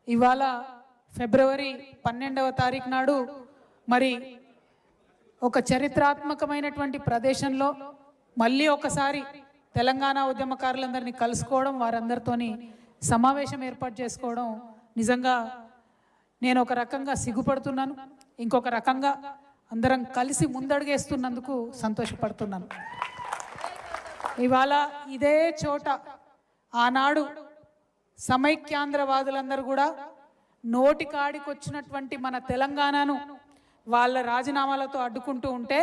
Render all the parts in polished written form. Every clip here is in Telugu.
ఇవాళ ఫిబ్రవరి 12వ తారీఖు నాడు మరి ఒక చరిత్రాత్మకమైనటువంటి ప్రదేశంలో మళ్ళీ ఒకసారి తెలంగాణ ఉద్యమకారులందరినీ కలుసుకోవడం, వారందరితోని సమావేశం ఏర్పాటు చేసుకోవడం నిజంగా నేను ఒక రకంగా సిగ్గుపడుతున్నాను, ఇంకొక రకంగా అందరం కలిసి ముందడుగేస్తున్నందుకు సంతోషపడుతున్నాను. ఇవాళ ఇదే చోట ఆనాడు సమైక్యాంధ్రవాదులందరూ కూడా నోటికాడికి వచ్చినటువంటి మన తెలంగాణను వాళ్ళ రాజీనామాలతో అడ్డుకుంటూ ఉంటే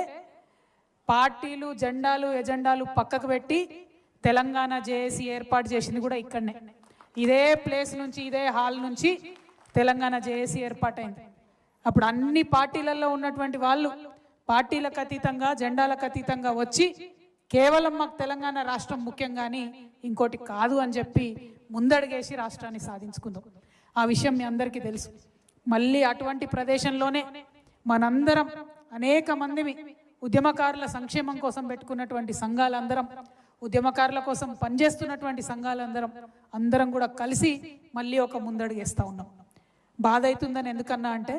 పార్టీలు జెండాలు ఎజెండాలు పక్కకు పెట్టి తెలంగాణ జేఏసీ ఏర్పాటు చేసింది కూడా ఇక్కడనే, ఇదే ప్లేస్ నుంచి, ఇదే హాల్ నుంచి తెలంగాణ జేఏసీ ఏర్పాటైంది. అప్పుడు అన్ని పార్టీలలో ఉన్నటువంటి వాళ్ళు పార్టీలకు అతీతంగా జెండాలకు అతీతంగా వచ్చి కేవలం మాకు తెలంగాణ రాష్ట్రం ముఖ్యం కానీ ఇంకోటి కాదు అని చెప్పి ముందడుగేసి రాష్ట్రాన్ని సాధించుకుందాం. ఆ విషయం మీ అందరికీ తెలుసు. మళ్ళీ అటువంటి ప్రదేశంలోనే మనందరం అనేక మందిని ఉద్యమకారుల సంక్షేమం కోసం పెట్టుకున్నటువంటి సంఘాలందరం, ఉద్యమకారుల కోసం పనిచేస్తున్నటువంటి సంఘాలందరం కూడా కలిసి మళ్ళీ ఒక ముందడుగేస్తూ ఉన్నాం. బాధ అవుతుందని ఎందుకన్నా అంటే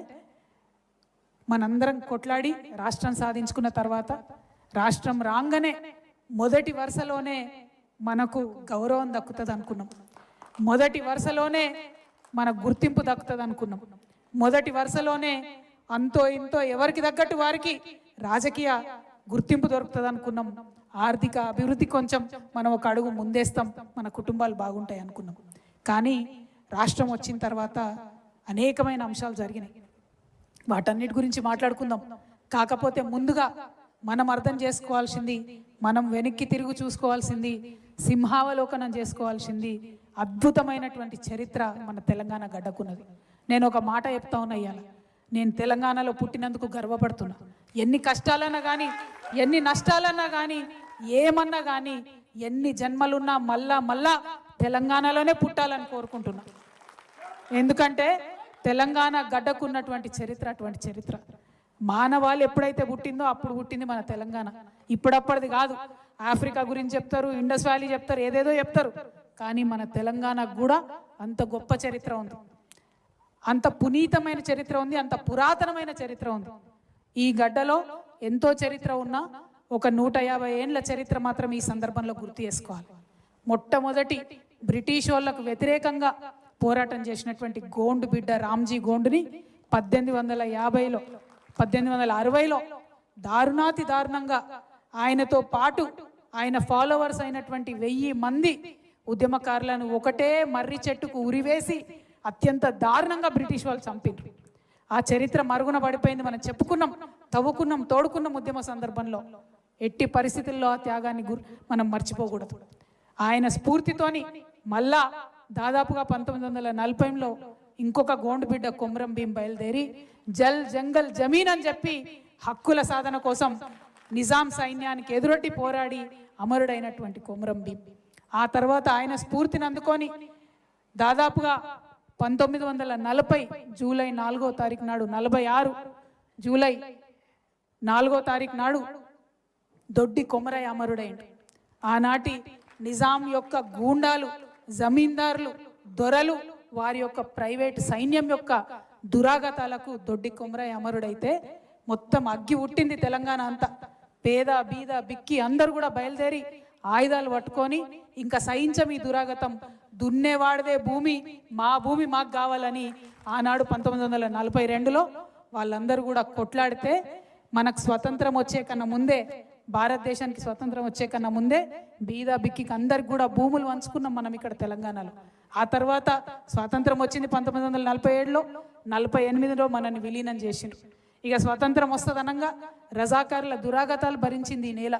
మనందరం కొట్లాడి రాష్ట్రం సాధించుకున్న తర్వాత రాష్ట్రం రాగానే మొదటి వరుసలోనే మనకు గౌరవం దక్కుతుంది అనుకున్నాం, మొదటి వరుసలోనే మనకు గుర్తింపు దక్కుతుంది అనుకున్నాం, మొదటి వరుసలోనే అంతో ఇంతో ఎవరికి తగ్గట్టు వారికి రాజకీయ గుర్తింపు దొరుకుతుంది అనుకున్నాం, ఆర్థిక అభివృద్ధి కొంచెం మనం ఒక అడుగు ముందేస్తాం, మన కుటుంబాలు బాగుంటాయి అనుకున్నాం. కానీ రాష్ట్రం వచ్చిన తర్వాత అనేకమైన అంశాలు జరిగినాయి, వాటన్నిటి గురించి మాట్లాడుకుందాం. కాకపోతే ముందుగా మనం అర్థం చేసుకోవాల్సింది, మనం వెనక్కి తిరిగి చూసుకోవాల్సింది, సింహావలోకనం చేసుకోవాల్సింది అద్భుతమైనటువంటి చరిత్ర మన తెలంగాణ గడ్డకున్నది. నేను ఒక మాట చెప్తా ఉన్నా, ఇవాళ నేను తెలంగాణలో పుట్టినందుకు గర్వపడుతున్నా. ఎన్ని కష్టాలన్నా కానీ, ఎన్ని నష్టాలన్నా కానీ, ఏమన్నా కానీ, ఎన్ని జన్మలున్నా మళ్ళా తెలంగాణలోనే పుట్టాలని కోరుకుంటున్నా. ఎందుకంటే తెలంగాణ గడ్డకున్నటువంటి చరిత్ర అటువంటి చరిత్ర. మానవాళి ఎప్పుడైతే పుట్టిందో అప్పుడు పుట్టింది మన తెలంగాణ, ఇప్పుడప్పటిది కాదు. ఆఫ్రికా గురించి చెప్తారు, ఇండస్ వ్యాలీ చెప్తారు, ఏదేదో చెప్తారు, కానీ మన తెలంగాణకు కూడా అంత గొప్ప చరిత్ర ఉంది, అంత పునీతమైన చరిత్ర ఉంది, అంత పురాతనమైన చరిత్ర ఉంది. ఈ గడ్డలో ఎంతో చరిత్ర ఉన్నా ఒక 150 ఏండ్ల చరిత్ర మాత్రం ఈ సందర్భంలో గుర్తు చేసుకోవాలి. మొట్టమొదటి బ్రిటిష్ వాళ్ళకు వ్యతిరేకంగా పోరాటం చేసినటువంటి గోండు బిడ్డ రామ్జీ గోండుని 1850లో 1860లో దారుణాతి దారుణంగా ఆయనతో పాటు ఆయన ఫాలోవర్స్ అయినటువంటి 1000 మంది ఉద్యమకారులను ఒకటే మర్రి చెట్టుకు ఉరివేసి అత్యంత దారుణంగా బ్రిటిష్ వాళ్ళు చంపారు. ఆ చరిత్ర మరుగున పడిపోయింది. మనం చెప్పుకున్నాం, తవ్వుకున్నాం, తోడుకున్నాం ఉద్యమ సందర్భంలో. ఎట్టి పరిస్థితుల్లో ఆ త్యాగాన్ని మనం మర్చిపోకూడదు. ఆయన స్ఫూర్తితోని మళ్ళా దాదాపుగా 1940లో ఇంకొక గోండు బిడ్డ కొమరం భీం బయలుదేరి జల్ జంగల్ జమీన్ అని చెప్పి హక్కుల సాధన కోసం నిజాం సైన్యానికి ఎదురొడ్డి పోరాడి అమరుడైనటువంటి కొమరం భీం. ఆ తర్వాత ఆయన స్ఫూర్తిని అందుకొని దాదాపుగా 1940 జూలై 4వ తారీఖు నాడు, 46 జూలై 4వ తారీఖు నాడు దొడ్డి కొమరయ్య అమరుడైండు. ఆనాటి నిజాం యొక్క గూండాలు, జమీందారులు, దొరలు, వారి యొక్క ప్రైవేట్ సైన్యం యొక్క దురాగతాలకు దొడ్డి కొమరయ్య అమరుడైతే మొత్తం అగ్గి ఉట్టింది తెలంగాణ అంతా. పేద బీద బిక్కి అందరూ కూడా బయలుదేరి ఆయుధాలు పట్టుకొని ఇంకా సహించం ఈ దురాగతం, దున్నేవాడిదే భూమి, మా భూమి మాకు కావాలని ఆనాడు 1942లో వాళ్ళందరూ కూడా కొట్లాడితే మనకు స్వతంత్రం వచ్చే కన్నా ముందే, భారతదేశానికి స్వతంత్రం వచ్చే కన్నా ముందే బీద బిక్కికి అందరికి కూడా భూములు వంచుకున్నాం మనం ఇక్కడ తెలంగాణలో. ఆ తర్వాత స్వాతంత్రం వచ్చింది 1947లో, 48లో మనల్ని విలీనం చేసిండ్రు. ఇక స్వతంత్రం వస్తుందనంగా రజాకారుల దురాగతాలు భరించింది ఈ నేల,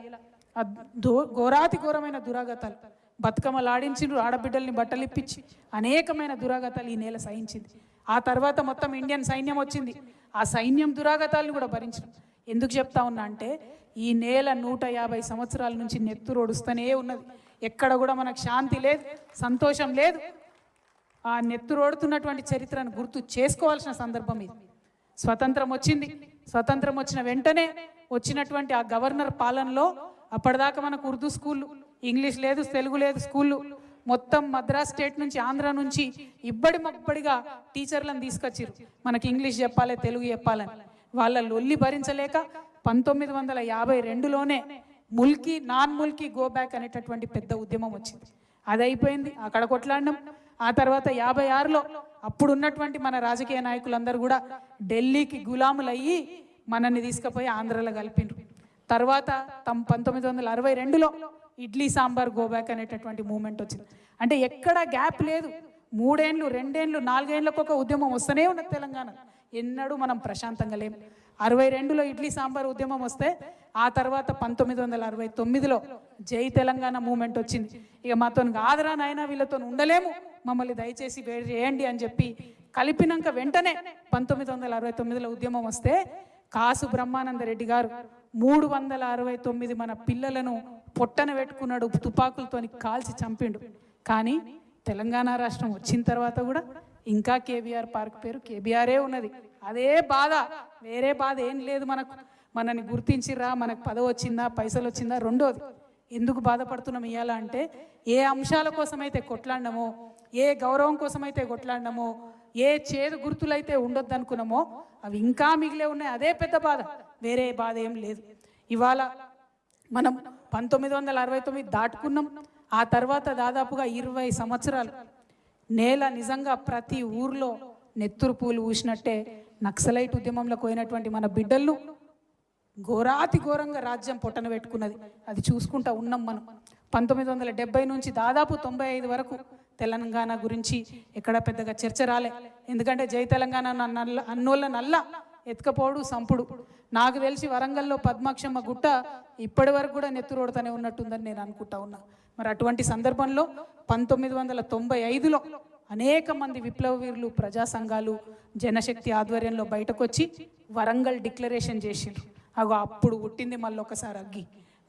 ఘోరాతి ఘోరమైన దురాగతాలు. బతుకమ్మలు ఆడించిండ్రు, ఆడబిడ్డల్ని బట్టలు ఇప్పించి అనేకమైన దురాగతాలు ఈ నేల సహించింది. ఆ తర్వాత మొత్తం ఇండియన్ సైన్యం వచ్చింది, ఆ సైన్యం దురాగతాలను కూడా భరించిన. ఎందుకు చెప్తా ఉన్నా అంటే ఈ నేల 150 సంవత్సరాల నుంచి నెత్తురోడుస్తూనే ఉన్నది. ఎక్కడ కూడా మనకు శాంతి లేదు, సంతోషం లేదు. ఆ నెత్తురోడుతున్నటువంటి చరిత్రను గుర్తు చేసుకోవాల్సిన సందర్భం ఇది. స్వతంత్రం వచ్చింది, స్వతంత్రం వచ్చిన వెంటనే వచ్చినటువంటి ఆ గవర్నర్ పాలనలో అప్పటిదాకా మనకు ఉర్దూ స్కూళ్ళు, ఇంగ్లీష్ లేదు, తెలుగు లేదు, స్కూళ్ళు మొత్తం మద్రాస్ స్టేట్ నుంచి ఆంధ్ర నుంచి ఇబ్బడిగా టీచర్లను తీసుకొచ్చిర్రు మనకి ఇంగ్లీష్ చెప్పాలి తెలుగు చెప్పాలని. వాళ్ళ లొల్లి భరించలేక 1952లోనే Mulki non Mulki go back అనేటటువంటి పెద్ద ఉద్యమం వచ్చింది. అది అయిపోయింది, అక్కడ కొట్లాడినాం. ఆ తర్వాత 56లో అప్పుడు ఉన్నటువంటి మన రాజకీయ నాయకులందరూ కూడా ఢిల్లీకి గులాములయ్యి మనల్ని తీసుకుపోయి ఆంధ్రలో కలిపిండ్రు. తర్వాత 1962లో ఇడ్లీ సాంబార్ గోబ్యాక్ అనేటటువంటి మూమెంట్ వచ్చింది. అంటే ఎక్కడ గ్యాప్ లేదు, 3 ఏళ్ళు 2 ఏళ్ళు 4 ఏళ్ళకు ఒక ఉద్యమం వస్తూనే ఉన్నది తెలంగాణ. ఎన్నడూ మనం ప్రశాంతంగా లేము. 62లో ఇడ్లీ సాంబార్ ఉద్యమం వస్తే ఆ తర్వాత 1969లో జై తెలంగాణ మూమెంట్ వచ్చింది. ఇక మాతో కాదురా నాయన, వీళ్ళతో ఉండలేము, మమ్మల్ని దయచేసి వేరు చేయండి అని చెప్పి కలిపినాక వెంటనే 1969లో ఉద్యమం వస్తే కాసు బ్రహ్మానంద రెడ్డి గారు 369 మన పిల్లలను పొట్టన పెట్టుకున్నాడు, తుపాకులతోని కాల్చి చంపిండు. కానీ తెలంగాణ రాష్ట్రం వచ్చిన తర్వాత కూడా ఇంకా కేబీఆర్ పార్క్ పేరు కేబీఆరే ఉన్నది. అదే బాధ, వేరే బాధ ఏం లేదు మనకు. మనని గుర్తించిర్రా, మనకు పదవి వచ్చిందా, పైసలు వచ్చిందా, రెండోది. ఎందుకు బాధపడుతున్నాం ఇవాళ అంటే, ఏ అంశాల కోసమైతే కొట్లాడినామో, ఏ గౌరవం కోసమైతే కొట్లాడినామో, ఏ చేదు గుర్తులైతే ఉండొద్దు అనుకున్నామో అవి ఇంకా మిగిలే ఉన్నాయి. అదే పెద్ద బాధ, వేరే బాధ ఏం లేదు. ఇవాళ మనం 1969 దాటుకున్నాం. ఆ తర్వాత దాదాపుగా 20 సంవత్సరాలు నేల నిజంగా ప్రతి ఊర్లో నెత్తురు పూలు ఊసినట్టే నక్సలైట్ ఉద్యమంలో పోయినటువంటి మన బిడ్డలను ఘోరాతి ఘోరంగా రాజ్యం పొట్టన పెట్టుకున్నది. అది చూసుకుంటా ఉన్నాం మనం. 1970 నుంచి దాదాపు 95 వరకు తెలంగాణ గురించి ఎక్కడ పెద్దగా చర్చ రాలే. ఎందుకంటే జై తెలంగాణ అన్నోళ్ళ నల్ల ఎత్తుకపోడు సంపుడు. నాకు తెలిసి వరంగల్లో పద్మాక్షమ్మ గుట్ట ఇప్పటి వరకు కూడా నెత్తురోడుతూనే ఉన్నట్టుందని నేను అనుకుంటా ఉన్నా. మరి అటువంటి సందర్భంలో 1995లో అనేక మంది విప్లవ వీరులు, ప్రజా సంఘాలు, జనశక్తి ఆధ్వర్యంలో బయటకు వచ్చి వరంగల్ డిక్లరేషన్ చేసిండ్రు. అప్పుడు పుట్టింది మళ్ళీ ఒకసారి అగ్గి.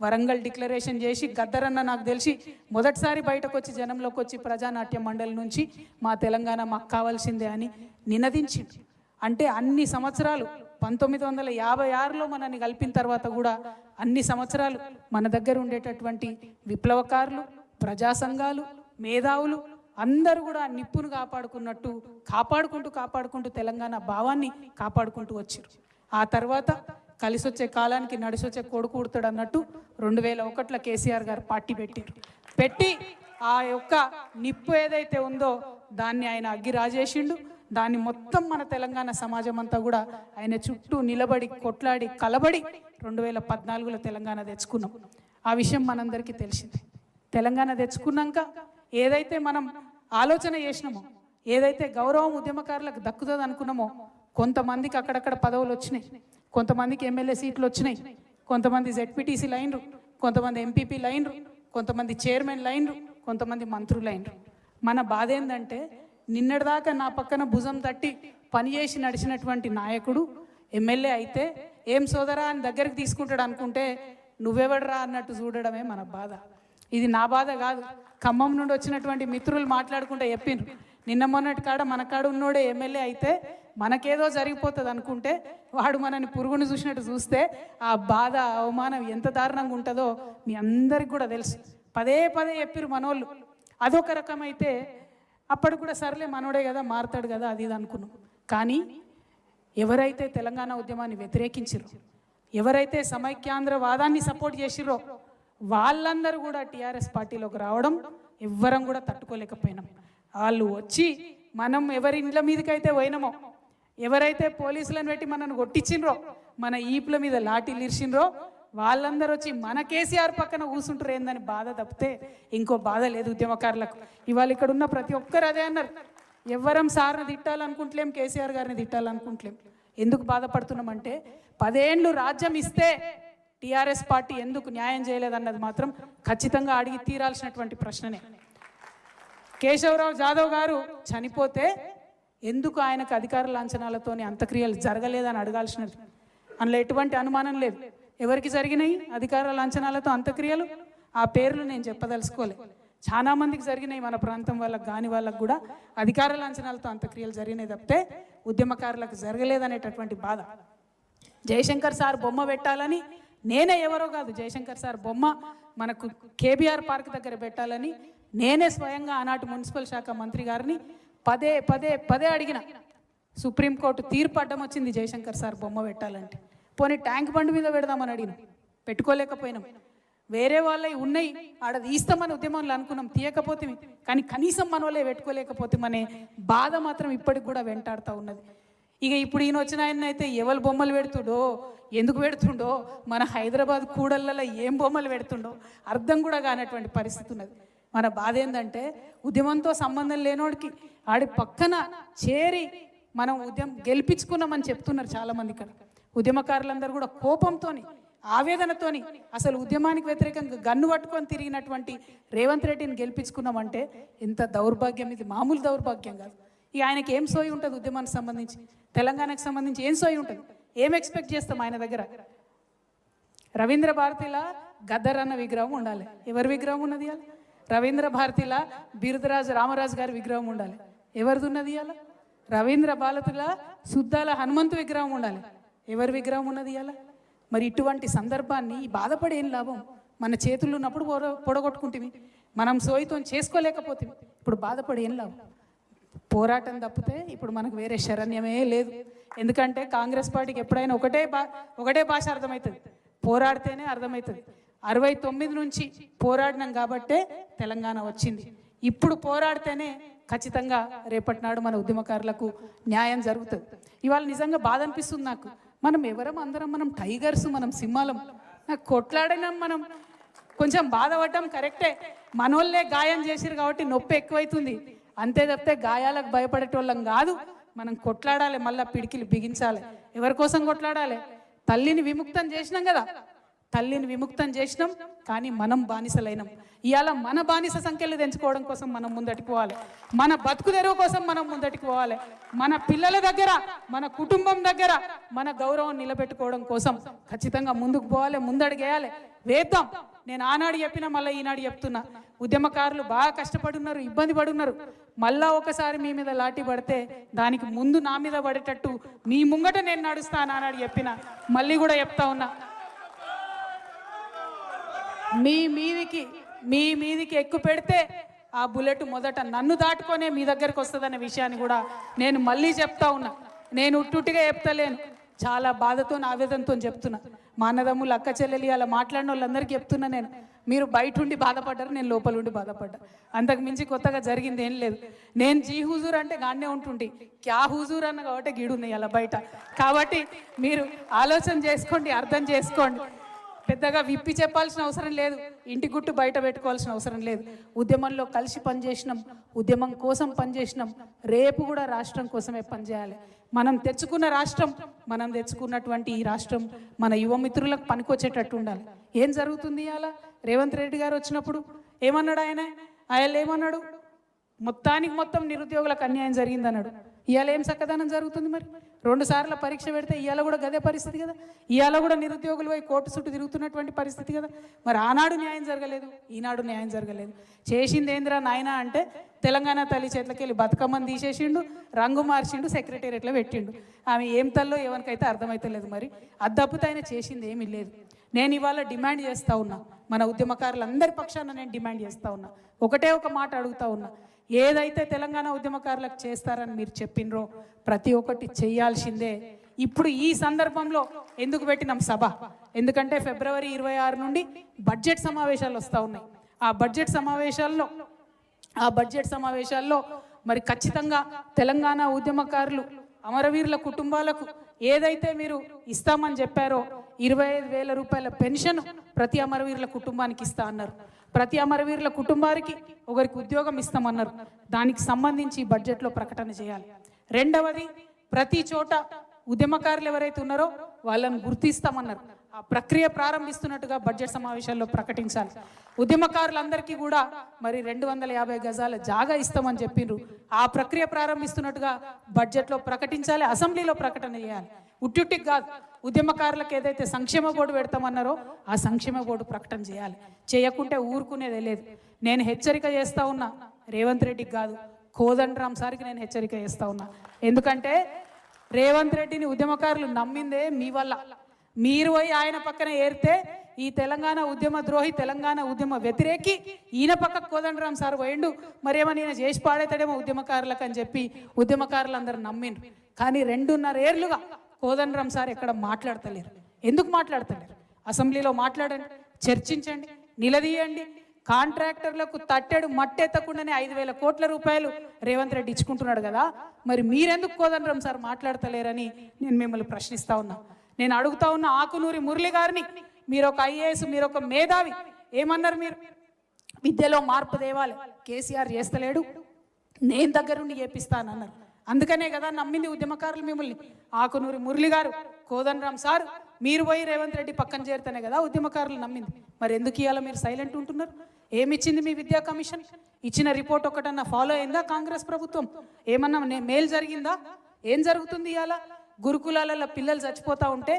వరంగల్ డిక్లరేషన్ చేసి గద్దరన్న నాకు తెలిసి మొదటిసారి బయటకు వచ్చి జనంలోకి వచ్చి ప్రజానాట్య మండలి నుంచి మా తెలంగాణ మాకు కావాల్సిందే అని నినదించిండు. అంటే అన్ని సంవత్సరాలు 1956లో మనల్ని కలిపిన తర్వాత కూడా అన్ని సంవత్సరాలు మన దగ్గర ఉండేటటువంటి విప్లవకారులు, ప్రజా సంఘాలు, మేధావులు అందరూ కూడా నిప్పును కాపాడుకుంటూ తెలంగాణ భావాన్ని కాపాడుకుంటూ వచ్చారు. ఆ తర్వాత కలిసొచ్చే కాలానికి నడిసొచ్చే కొడుకు ఉడతాడు అన్నట్టు 2001లో కేసీఆర్ గారు పార్టీ పెట్టి ఆ యొక్క నిప్పు ఏదైతే ఉందో దాన్ని ఆయన అగ్గి రాజేసిండు. దాన్ని మొత్తం మన తెలంగాణ సమాజం అంతా కూడా ఆయన చుట్టూ నిలబడి కొట్లాడి కలబడి 2014లో తెలంగాణ తెచ్చుకున్నాం. ఆ విషయం మనందరికీ తెలిసింది. తెలంగాణ తెచ్చుకున్నాక ఏదైతే మనం ఆలోచన చేసినామో, ఏదైతే గౌరవం ఉద్యమకారులకు దక్కుతుంది అనుకున్నామో, కొంతమందికి అక్కడక్కడ పదవులు వచ్చినాయి, కొంతమందికి ఎమ్మెల్యే సీట్లు వచ్చినాయి, కొంతమంది జెడ్పీటీసీ లైన్రు, కొంతమంది ఎంపీపీ లైన్రు, కొంతమంది చైర్మన్ లైన్రు, కొంతమంది మంత్రులు లైన్రు. మన బాధ ఏంటంటే నిన్నటిదాకా నా పక్కన భుజం తట్టి పనిచేసి నడిచినటువంటి నాయకుడు ఎమ్మెల్యే అయితే ఏం సోదరా అని దగ్గరికి తీసుకుంటాడు అనుకుంటే నువ్వెవడరా అన్నట్టు చూడడమే మన బాధ. ఇది నా బాధ కాదు, ఖమ్మం నుండి వచ్చినటువంటి మిత్రులు మాట్లాడుకుంటే చెప్పిండ్రు. నిన్న మొన్నటి కాడ మన కాడ ఉన్నోడే ఎమ్మెల్యే అయితే మనకేదో జరిగిపోతుంది అనుకుంటే వాడు మనని పురుగును చూసినట్టు చూస్తే ఆ బాధ, అవమానం ఎంత దారుణంగా ఉంటుందో మీ అందరికి కూడా తెలుసు. పదే చెప్పిరు మనోళ్ళు. అదొక రకమైతే అప్పటి కూడా సర్లే మనోడే కదా, మారుతాడు కదా, అది ఇది అనుకున్నాం. కానీ ఎవరైతే తెలంగాణ ఉద్యమాన్ని వ్యతిరేకించిరో, ఎవరైతే సమైక్యాంధ్ర వాదాన్ని సపోర్ట్ చేసిరో వాళ్ళందరూ కూడా టీఆర్ఎస్ పార్టీలోకి రావడం ఎవ్వరం కూడా తట్టుకోలేకపోయినాం. వాళ్ళు వచ్చి మనం ఎవరి ఇండ్ల మీదకైతే పోయినామో, ఎవరైతే పోలీసులను పెట్టి మనను కొట్టించిండ్రో, మన ఈపుల మీద లాఠీలు ఇరిచిండ్రో వాళ్ళందరూ వచ్చి మన కేసీఆర్ పక్కన కూర్చుంటారు ఏందని బాధ తప్పితే ఇంకో బాధ లేదు ఉద్యమకారులకు. ఇవాళ ఇక్కడ ఉన్న ప్రతి ఒక్కరు అదే అన్నారు. ఎవ్వరం సార్ని తిట్టాలనుకుంటలేం, కేసీఆర్ గారిని తిట్టాలనుకుంటలేం. ఎందుకు బాధపడుతున్నామంటే 10 ఏళ్ళు రాజ్యం ఇస్తే టీఆర్ఎస్ పార్టీ ఎందుకు న్యాయం చేయలేదన్నది మాత్రం ఖచ్చితంగా అడిగి తీరాల్సినటువంటి ప్రశ్ననే. కేశవరావు జాదవ్ గారు చనిపోతే ఎందుకు ఆయనకు అధికార లాంఛనాలతోని అంత్యక్రియలు జరగలేదని అడగాల్సినది. అందులో ఎటువంటి అనుమానం లేదు. ఎవరికి జరిగినాయి అధికార లాంఛనాలతో అంత్యక్రియలు? ఆ పేర్లు నేను చెప్పదలుచుకోలే. చాలా మందికి జరిగినాయి, మన ప్రాంతం వాళ్ళకు కాని వాళ్ళకు కూడా అధికార లాంఛనాలతో అంత్యక్రియలు జరిగినాయి తప్పితే ఉద్యమకారులకు జరగలేదనేటటువంటి బాధ. జయశంకర్ సార్ బొమ్మ పెట్టాలని, నేనే ఎవరో కాదు, జయశంకర్ సార్ బొమ్మ మనకు కేబీఆర్ పార్క్ దగ్గర పెట్టాలని నేనే స్వయంగా ఆనాటి మున్సిపల్ శాఖ మంత్రి గారిని పదే పదే పదే అడిగిన. సుప్రీంకోర్టు తీర్పు అడ్డం వచ్చింది జయశంకర్ సార్ బొమ్మ పెట్టాలంటే. పోనీ ట్యాంక్ బండ్ మీద పెడదామని అడిగిన, పెట్టుకోలేకపోయినాం. వేరే వాళ్ళవి ఉన్నాయి ఆడ తీస్తామని ఉద్యమంలో అనుకున్నాం, తీయకపోతే. కానీ కనీసం మన వాళ్ళే పెట్టుకోలేకపోతామనే బాధ మాత్రం ఇప్పటికి కూడా వెంటాడుతూ ఉన్నది. ఇక ఇప్పుడు ఈయన వచ్చిన ఆయన అయితే ఎవరు బొమ్మలు పెడుతుండో, ఎందుకు పెడుతుండో, మన హైదరాబాద్ కూడళ్ళలో ఏం బొమ్మలు పెడుతుండో అర్థం కూడా కానటువంటి పరిస్థితి ఉన్నది. మన బాధ ఏంటంటే ఉద్యమంతో సంబంధం లేనోడికి ఆడి పక్కన చేరి మనం ఉద్యమం గెలిపించుకున్నామని చెప్తున్నారు చాలామంది. ఇక్కడ ఉద్యమకారులందరూ కూడా కోపంతోని, ఆవేదనతోని అసలు ఉద్యమానికి వ్యతిరేకంగా గన్ను పట్టుకొని తిరిగినటువంటి రేవంత్ రెడ్డిని గెలిపించుకున్నామంటే ఎంత దౌర్భాగ్యం ఇది, మామూలు దౌర్భాగ్యం కాదు. ఇక ఆయనకి ఏం సోయి ఉంటుంది ఉద్యమానికి సంబంధించి, తెలంగాణకు సంబంధించి ఏం సోయి ఉంటుంది, ఏం ఎక్స్పెక్ట్ చేస్తాం ఆయన దగ్గర? రవీంద్ర భారతిలా గద్దర్ అన్న విగ్రహం ఉండాలి. ఎవరి విగ్రహం ఉన్నది ఇవాళ? రవీంద్ర భారతిలా బిరుదరాజు రామరాజు గారి విగ్రహం ఉండాలి. ఎవరిది ఉన్నది ఇవాళ? రవీంద్ర భారతిలా సుద్దాల హనుమంతు విగ్రహం ఉండాలి. ఎవరి విగ్రహం ఉన్నది ఇవాళ? మరి ఇటువంటి సందర్భాన్ని బాధపడి ఏం లాభం? మన చేతుల్లో ఉన్నప్పుడు పొడగొట్టుకుంటుంది, మనం సోయితో చేసుకోలేకపోతే ఇప్పుడు బాధపడి ఏం లాభం? పోరాటం తప్పితే ఇప్పుడు మనకు వేరే శరణ్యమే లేదు. ఎందుకంటే కాంగ్రెస్ పార్టీకి ఎప్పుడైనా ఒకటే భాష అర్థమవుతుంది, పోరాడితేనే అర్థమవుతుంది. 69 నుంచి పోరాడినాం కాబట్టే తెలంగాణ వచ్చింది. ఇప్పుడు పోరాడితేనే ఖచ్చితంగా రేపటి నాడు మన ఉద్యమకారులకు న్యాయం జరుగుతుంది. ఇవాళ నిజంగా బాధ అనిపిస్తుంది నాకు. మనం ఎవరం, అందరం మనం టైగర్స్, మనం సింహాలం. నాకు కొట్లాడినాం, మనం కొంచెం బాధపడ్డాం కరెక్టే. మనోళ్ళే గాయం చేసిరు కాబట్టి నొప్పి ఎక్కువైతుంది, అంతే తప్పితే గాయాలకు భయపడేటోళ్ళం కాదు. మనం కొట్లాడాలి, మళ్ళీ పిడికిలు బిగించాలి. ఎవరి కోసం కొట్లాడాలి? తల్లిని విముక్తం చేసినాం కదా, తల్లిని విముక్తం చేసినాం, కానీ మనం బానిసలైనాం. ఇవాళ మన బానిస సంఖ్యలు తెంచుకోవడం కోసం మనం ముందటికి పోవాలి, మన బతుకు తెరువు కోసం మనం ముందటికి పోవాలి, మన పిల్లల దగ్గర, మన కుటుంబం దగ్గర మన గౌరవం నిలబెట్టుకోవడం కోసం ఖచ్చితంగా ముందుకు పోవాలి, ముందడిగేయాలి, వేద్దాం. నేను ఆనాడు చెప్పినా మళ్ళీ ఈనాడు చెప్తున్నా, ఉద్యమకారులు బాగా కష్టపడున్నారు, ఇబ్బంది పడున్నారు. మళ్ళా ఒకసారి మీ మీద లాఠీ పడితే దానికి ముందు నా మీద పడేటట్టు మీ ముంగట నేను నడుస్తాను ఆనాడు చెప్పిన, మళ్ళీ కూడా చెప్తా ఉన్నా. మీ మీదికి ఎక్కువ పెడితే ఆ బుల్లెట్ మొదట నన్ను దాటుకొనే మీ దగ్గరకు వస్తుందనే విషయాన్ని కూడా నేను మళ్ళీ చెప్తా ఉన్నా. నేను ఉట్టుగా చెప్తలేను, చాలా బాధతో ఆవేదనతో చెప్తున్నా. మా అన్నదమ్ములు, అక్క చెల్లెలు అలా మాట్లాడిన వాళ్ళందరికీ చెప్తున్నా నేను. మీరు బయట ఉండి బాధపడ్డారు, నేను లోపల ఉండి బాధపడ్డా. అంతకు మించి కొత్తగా జరిగింది ఏం లేదు. నేను జీ హుజూర్ అంటే గానే ఉంటుండి, క్యా హుజూర్ అన్న కాబట్టి గీడున్నాయి అలా బయట. కాబట్టి మీరు ఆలోచన చేసుకోండి, అర్థం చేసుకోండి. పెద్దగా విప్పి చెప్పాల్సిన అవసరం లేదు, ఇంటి గుట్టు బయట పెట్టుకోవాల్సిన అవసరం లేదు. ఉద్యమంలో కలిసి పనిచేసినాం, ఉద్యమం కోసం పనిచేసినాం, రేపు కూడా రాష్ట్రం కోసమే పనిచేయాలి. మనం తెచ్చుకున్న రాష్ట్రం, మనం తెచ్చుకున్నటువంటి ఈ రాష్ట్రం మన యువమిత్రులకు పనికొచ్చేటట్టు ఉండాలి. ఏం జరుగుతుంది అలా? రేవంత్ రెడ్డి గారు వచ్చినప్పుడు ఏమన్నాడు ఆయన ఏమన్నాడు? మొత్తానికి మొత్తం నిరుద్యోగులకు అన్యాయం జరిగిందన్నాడు. ఇవాళ ఏం చక్కదనం జరుగుతుంది? మరి 2 సార్లు పరీక్ష పెడితే ఇవాళ కూడా గదే పరిస్థితి కదా. ఇవాళ కూడా నిరుద్యోగులు పోయి కోర్టు చుట్టూ తిరుగుతున్నటువంటి పరిస్థితి కదా. మరి ఆనాడు న్యాయం జరగలేదు, ఈనాడు న్యాయం జరగలేదు. చేసింది ఏంద్రా నాయన అంటే తెలంగాణ తల్లి చేతులకి వెళ్ళి బతుకమ్మని తీసేసిండు, రంగు మార్చిండు, సెక్రటేరియట్లో పెట్టిండు. ఆమె ఏం తల్లో ఎవరికైతే అర్థమైతలేదు. మరి అది తప్పితే ఆయన చేసింది ఏమీ లేదు. నేను ఇవాళ డిమాండ్ చేస్తూ ఉన్నా, మన ఉద్యమకారులందరి పక్షాన నేను డిమాండ్ చేస్తూ ఉన్నా, ఒకటే ఒక మాట అడుగుతా ఉన్నా. ఏదైతే తెలంగాణ ఉద్యమకారులకు చేస్తారని మీరు చెప్పినరో ప్రతి ఒక్కటి చేయాల్సిందే. ఇప్పుడు ఈ సందర్భంలో ఎందుకు పెట్టినాం సభ? ఎందుకంటే ఫిబ్రవరి 26 నుండి బడ్జెట్ సమావేశాలు వస్తూ ఉన్నాయి. ఆ బడ్జెట్ సమావేశాల్లో మరి ఖచ్చితంగా తెలంగాణ ఉద్యమకారులు, అమరవీరుల కుటుంబాలకు ఏదైతే మీరు ఇస్తామని చెప్పారో 25,000 రూపాయల పెన్షన్ ప్రతి అమరవీరుల కుటుంబానికి ఇస్తా అన్నారు. ప్రతి అమరవీరుల కుటుంబానికి ఒకరికి ఉద్యోగం ఇస్తామన్నారు. దానికి సంబంధించి బడ్జెట్లో ప్రకటన చేయాలి. రెండవది, ప్రతి చోట ఉద్యమకారులు ఎవరైతే ఉన్నారో వాళ్ళని గుర్తిస్తామన్నారు. ఆ ప్రక్రియ ప్రారంభిస్తున్నట్టుగా బడ్జెట్ సమావేశాల్లో ప్రకటించాలి. ఉద్యమకారులందరికీ కూడా మరి 250 గజాల జాగా ఇస్తామని చెప్పిండ్రు. ఆ ప్రక్రియ ప్రారంభిస్తున్నట్టుగా బడ్జెట్లో ప్రకటించాలి, అసెంబ్లీలో ప్రకటన చేయాలి. ఉట్టికి కాదు, ఉద్యమకారులకు ఏదైతే సంక్షేమ బోర్డు పెడతామన్నారో ఆ సంక్షేమ బోర్డు ప్రకటన చేయాలి. చేయకుంటే ఊరుకునేదే లేదు. నేను హెచ్చరిక చేస్తా ఉన్నా, రేవంత్ రెడ్డికి కాదు, కోదండరామ్ సార్కి నేను హెచ్చరిక చేస్తా ఉన్నా. ఎందుకంటే రేవంత్ రెడ్డిని ఉద్యమకారులు నమ్మిందే మీ వల్ల. మీరు పోయి ఆయన పక్కన ఏరితే ఈ తెలంగాణ ఉద్యమ ద్రోహి, తెలంగాణ ఉద్యమ వ్యతిరేకి ఈయన పక్కకు కోదండరాం సార్ పోయిండు, మరేమో ఈయన చేసి పాడేతాడేమో ఉద్యమకారులకు అని చెప్పి ఉద్యమకారులందరూ నమ్మిండ్రు. కానీ 2.5 ఏళ్లుగా కోదండరాం సార్ ఎక్కడ మాట్లాడతలేరు. ఎందుకు మాట్లాడతలేరు? అసెంబ్లీలో మాట్లాడండి, చర్చించండి, నిలదీయండి. కాంట్రాక్టర్లకు తట్టెడు మట్టెత్తకుండానే 5,000 కోట్ల రూపాయలు రేవంత్ రెడ్డి ఇచ్చుకుంటున్నాడు కదా, మరి మీరెందుకు కోదండరాం సార్ మాట్లాడతలేరని నేను మిమ్మల్ని ప్రశ్నిస్తా ఉన్నా. నేను అడుగుతా ఉన్న ఆకునూరి మురళి గారిని, మీరు ఒక ఐఏఎస్, మీరు ఒక మేధావి, ఏమన్నారు మీరు? విద్యలో మార్పు తేవాలి, కేసీఆర్ చేస్తలేడు, నేను దగ్గరుండి చేపిస్తానన్నారు. అందుకనే కదా నమ్మింది ఉద్యమకారులు మిమ్మల్ని. ఆకునూరి మురళి గారు, కోదండరాం సార్, మీరు పోయి రేవంత్ రెడ్డి పక్కన చేరితేనే కదా ఉద్యమకారులు నమ్మింది. మరి ఎందుకు ఇవాళ మీరు సైలెంట్ ఉంటున్నారు? ఏమిచ్చింది మీ విద్యా కమిషన్? ఇచ్చిన రిపోర్ట్ ఒకటన్నా ఫాలో అయిందా కాంగ్రెస్ ప్రభుత్వం? ఏమన్నా మేలు జరిగిందా? ఏం జరుగుతుంది ఇవాళ? గురుకులాలలో పిల్లలు చచ్చిపోతా ఉంటే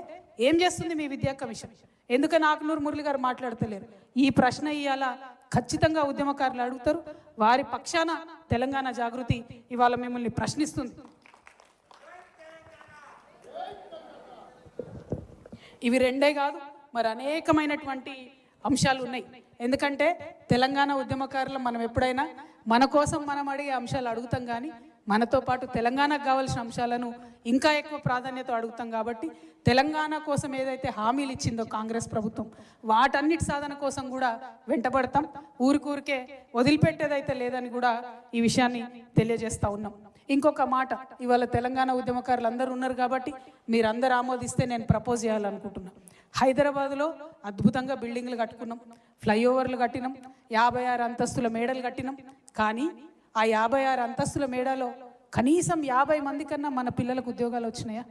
ఏం చేస్తుంది మీ విద్యా కమిషన్? ఎందుకని ఆకునూరు మురళి గారు మాట్లాడతలేరు? ఈ ప్రశ్న ఇవాళ ఖచ్చితంగా ఉద్యమకారులు అడుగుతారు. వారి పక్షాన తెలంగాణ జాగృతి ఇవాళ మిమ్మల్ని ప్రశ్నిస్తుంది. ఇవి రెండే కాదు, మరి అనేకమైనటువంటి అంశాలు ఉన్నాయి. ఎందుకంటే తెలంగాణ ఉద్యమకారులు మనం ఎప్పుడైనా మన కోసం మనం అడిగే అంశాలు అడుగుతాం, కానీ మనతో పాటు తెలంగాణకు కావాల్సిన అంశాలను ఇంకా ఎక్కువ ప్రాధాన్యత అడుగుతాం. కాబట్టి తెలంగాణ కోసం ఏదైతే హామీలు ఇచ్చిందో కాంగ్రెస్ ప్రభుత్వం, వాటన్నిటి సాధన కోసం కూడా వెంటబడతాం. ఊరికూరికే వదిలిపెట్టేదైతే లేదని కూడా ఈ విషయాన్ని తెలియజేస్తూ ఉన్నాం. ఇంకొక మాట, ఇవాళ తెలంగాణ ఉద్యమకారులు అందరూ ఉన్నారు కాబట్టి మీరందరూ ఆమోదిస్తే నేను ప్రపోజ్ చేయాలనుకుంటున్నా. హైదరాబాద్లో అద్భుతంగా బిల్డింగ్లు కట్టుకున్నాం, ఫ్లైఓవర్లు కట్టినాం, 56 అంతస్తుల మేడలు కట్టినాం. కానీ ఆ 56 అంతస్తుల మేడలో కనీసం 50 మంది కన్నా మన పిల్లలకు ఉద్యోగాలు వచ్చినాయా?